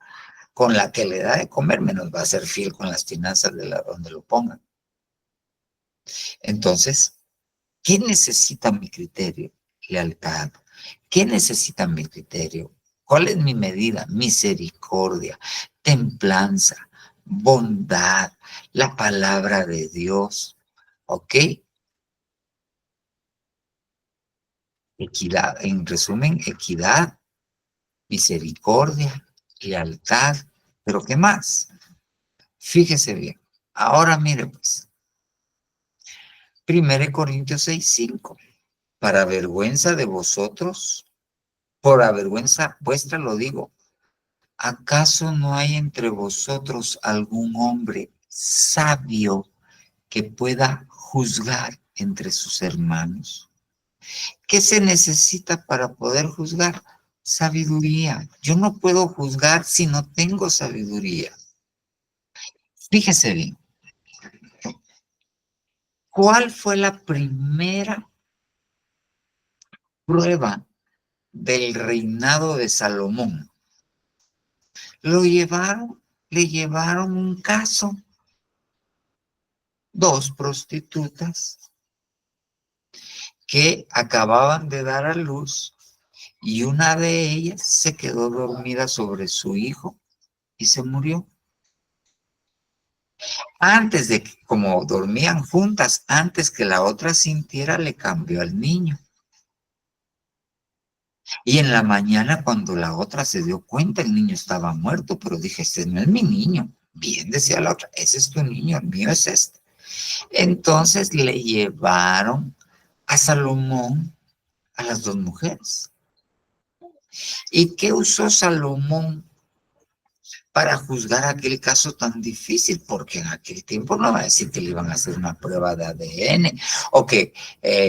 con la que le da de comer, menos va a ser fiel con las finanzas de donde lo pongan. Entonces, ¿qué necesita mi criterio? Lealtad. ¿Qué necesita mi criterio? ¿Cuál es mi medida? Misericordia, templanza, bondad, la palabra de Dios. ¿Ok? Equidad, en resumen, equidad, misericordia, lealtad. ¿Pero qué más? Fíjese bien. Ahora mire pues. 1 Corintios 6:5. Para vergüenza de vosotros, por avergüenza vuestra lo digo, ¿acaso no hay entre vosotros algún hombre sabio que pueda juzgar entre sus hermanos? ¿Qué se necesita para poder juzgar? Sabiduría. Yo no puedo juzgar si no tengo sabiduría. Fíjese bien. ¿Cuál fue la primera prueba del reinado de Salomón? Le llevaron un caso, 2 prostitutas que acababan de dar a luz y una de ellas se quedó dormida sobre su hijo y se murió. Antes de que, como dormían juntas, antes que la otra sintiera, le cambió al niño. Y en la mañana, cuando la otra se dio cuenta, el niño estaba muerto, pero dije, este no es mi niño. Bien, decía la otra, ese es tu niño, el mío es este. Entonces le llevaron a Salomón a las 2 mujeres. ¿Y qué usó Salomón para juzgar aquel caso tan difícil? Porque en aquel tiempo no va a decir que le iban a hacer una prueba de ADN o que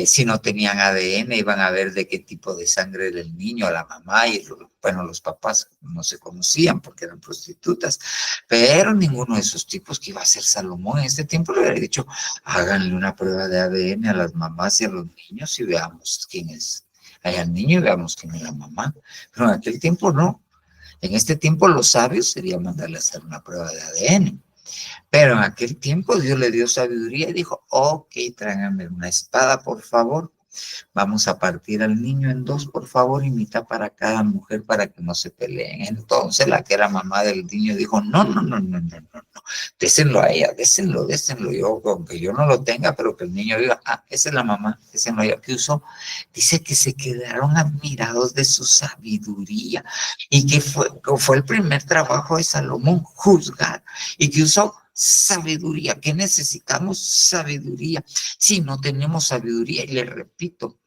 si no tenían ADN iban a ver de qué tipo de sangre era el niño, la mamá y bueno, los papás no se conocían porque eran prostitutas, pero ninguno de esos tipos que iba a ser Salomón en este tiempo le hubiera dicho, háganle una prueba de ADN a las mamás y a los niños y veamos quién es. Al niño y veamos quién es la mamá. Pero en aquel tiempo no. En este tiempo los sabios sería mandarle a hacer una prueba de ADN. Pero en aquel tiempo Dios le dio sabiduría y dijo, ok, tráigame una espada, por favor. Vamos a partir al niño en 2, por favor, y mitad para cada mujer para que no se peleen. Entonces la que era mamá del niño dijo, no, désenlo a ella, désenlo. Yo, aunque yo no lo tenga, pero que el niño diga, esa es la mamá, désenlo a ella. ¿Qué usó? Dice que se quedaron admirados de su sabiduría y que fue el primer trabajo de Salomón, juzgar, y que usó sabiduría. ¿Qué necesitamos? Sabiduría. Si no tenemos sabiduría, y le repito,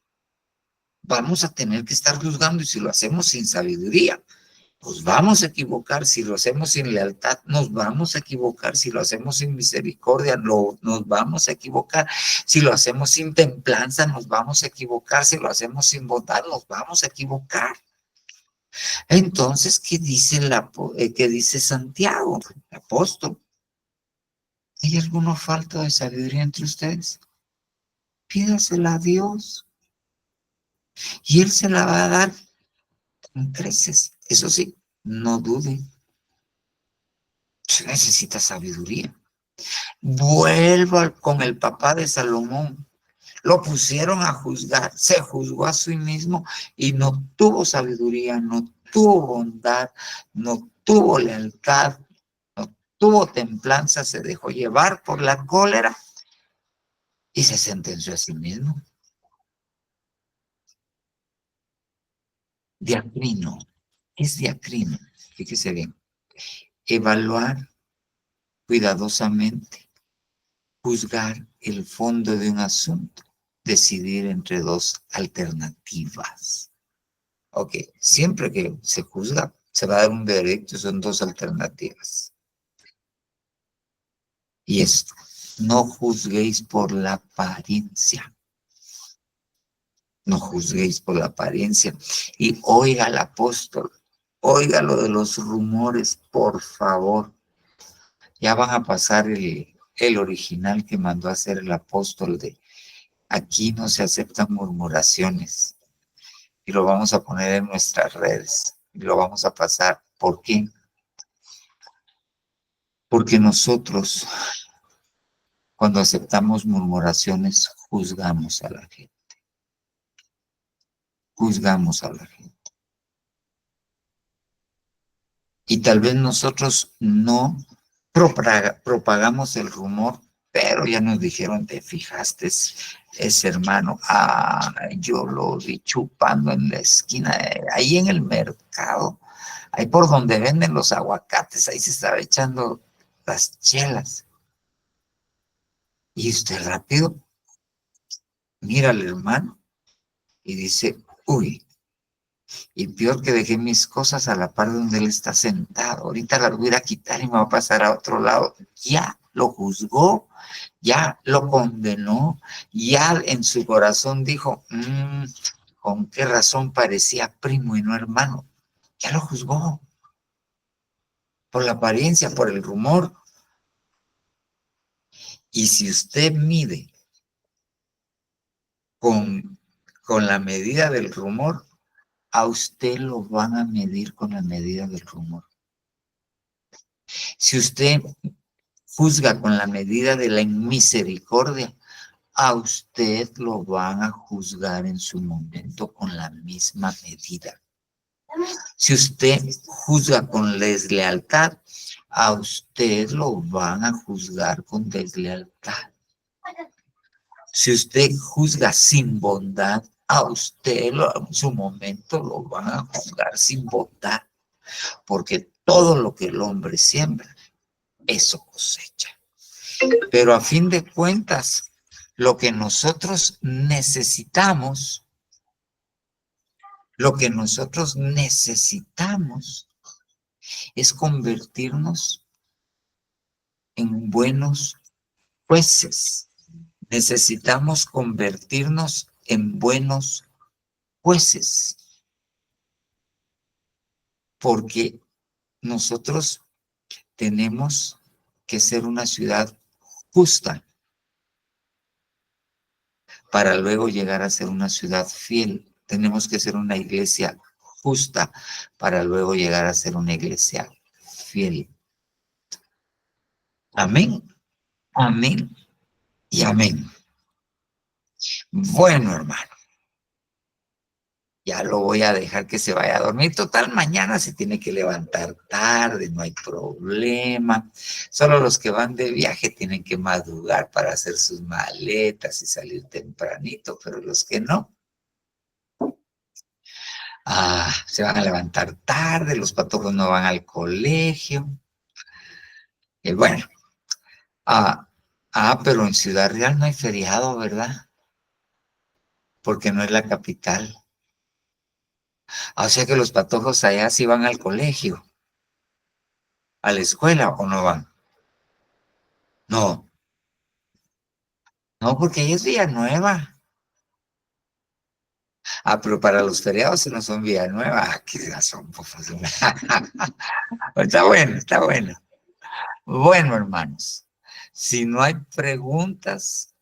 vamos a tener que estar juzgando, y si lo hacemos sin sabiduría, nos vamos a equivocar. Si lo hacemos sin lealtad, nos vamos a equivocar. Si lo hacemos sin misericordia, nos vamos a equivocar. Si lo hacemos sin templanza, nos vamos a equivocar. Si lo hacemos sin bondad, nos vamos a equivocar. Entonces, ¿qué dice Santiago, el apóstol? ¿Hay alguna falta de sabiduría entre ustedes? Pídasela a Dios y Él se la va a dar con creces. Eso sí, no dude. Se necesita sabiduría. Vuelvo con el papá de Salomón. Lo pusieron a juzgar, se juzgó a sí mismo y no tuvo sabiduría, no tuvo bondad, no tuvo lealtad, no tuvo templanza, se dejó llevar por la cólera y se sentenció a sí mismo. Diacrino. Es diacrino. Fíjese bien. Evaluar cuidadosamente, juzgar el fondo de un asunto, decidir entre 2 alternativas. Ok, siempre que se juzga, se va a dar un veredicto, son 2 alternativas. Y esto, no juzguéis por la apariencia. No juzguéis por la apariencia. Y oiga al apóstol, oiga lo de los rumores, por favor. Ya van a pasar el original que mandó a hacer el apóstol de aquí no se aceptan murmuraciones. Y lo vamos a poner en nuestras redes. Y lo vamos a pasar. ¿Por qué? Porque nosotros, cuando aceptamos murmuraciones, juzgamos a la gente. Juzgamos a la gente. Y tal vez nosotros no propagamos el rumor, pero ya nos dijeron, te fijaste, ese hermano, yo lo vi chupando en la esquina, ahí en el mercado, ahí por donde venden los aguacates, ahí se estaba echando las chelas. Y usted rápido mira al hermano y dice, uy, y peor que dejé mis cosas a la par de donde él está sentado. Ahorita las voy a quitar y me va a pasar a otro lado. Ya lo juzgó, ya lo condenó, ya en su corazón dijo, ¿con qué razón parecía primo y no hermano? Ya lo juzgó. Por la apariencia, por el rumor. Y si usted mide con la medida del rumor, a usted lo van a medir con la medida del rumor. Si usted juzga con la medida de la misericordia, a usted lo van a juzgar en su momento con la misma medida. Si usted juzga con deslealtad, a usted lo van a juzgar con deslealtad. Si usted juzga sin bondad, a usted en su momento lo van a juzgar sin bondad, porque todo lo que el hombre siembra, eso cosecha. Pero a fin de cuentas, lo que nosotros necesitamos es convertirnos en buenos jueces. Necesitamos convertirnos en buenos jueces, porque nosotros tenemos que ser una ciudad justa para luego llegar a ser una ciudad fiel. Tenemos que ser una iglesia justa para luego llegar a ser una iglesia fiel. Amén, amén y amén. Bueno, hermano, ya lo voy a dejar que se vaya a dormir. Total, mañana se tiene que levantar tarde, no hay problema. Solo los que van de viaje tienen que madrugar para hacer sus maletas y salir tempranito, pero los que no, se van a levantar tarde, los patojos no van al colegio. Y bueno, pero en Ciudad Real no hay feriado, ¿verdad? Porque no es la capital. O sea que los patojos allá sí van al colegio, a la escuela, ¿o no van? No, no, porque ahí es Villanueva. Pero para los feriados si no son Villanueva, qué razón, por favor. Está bueno, está bueno. Bueno, hermanos, si no hay preguntas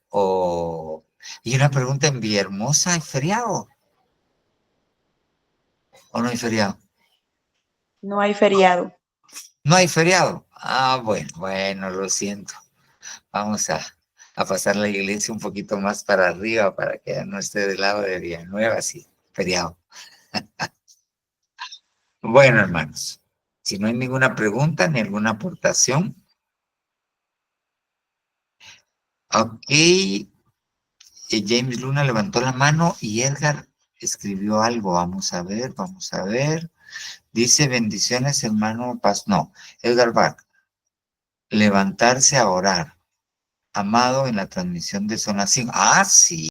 y una pregunta en Villahermosa, ¿hay feriado? ¿O no hay feriado? No hay feriado. ¿No hay feriado? Bueno, lo siento. Vamos a pasar la iglesia un poquito más para arriba para que no esté del lado de Villanueva, sí, feriado. Bueno, hermanos, si no hay ninguna pregunta ni alguna aportación. Ok, James Luna levantó la mano y Edgar escribió algo. Vamos a ver, vamos a ver. Dice, bendiciones, hermano Paz. No, Edgar Bach. Levantarse a orar. Amado en la transmisión de Zona 5. Sí.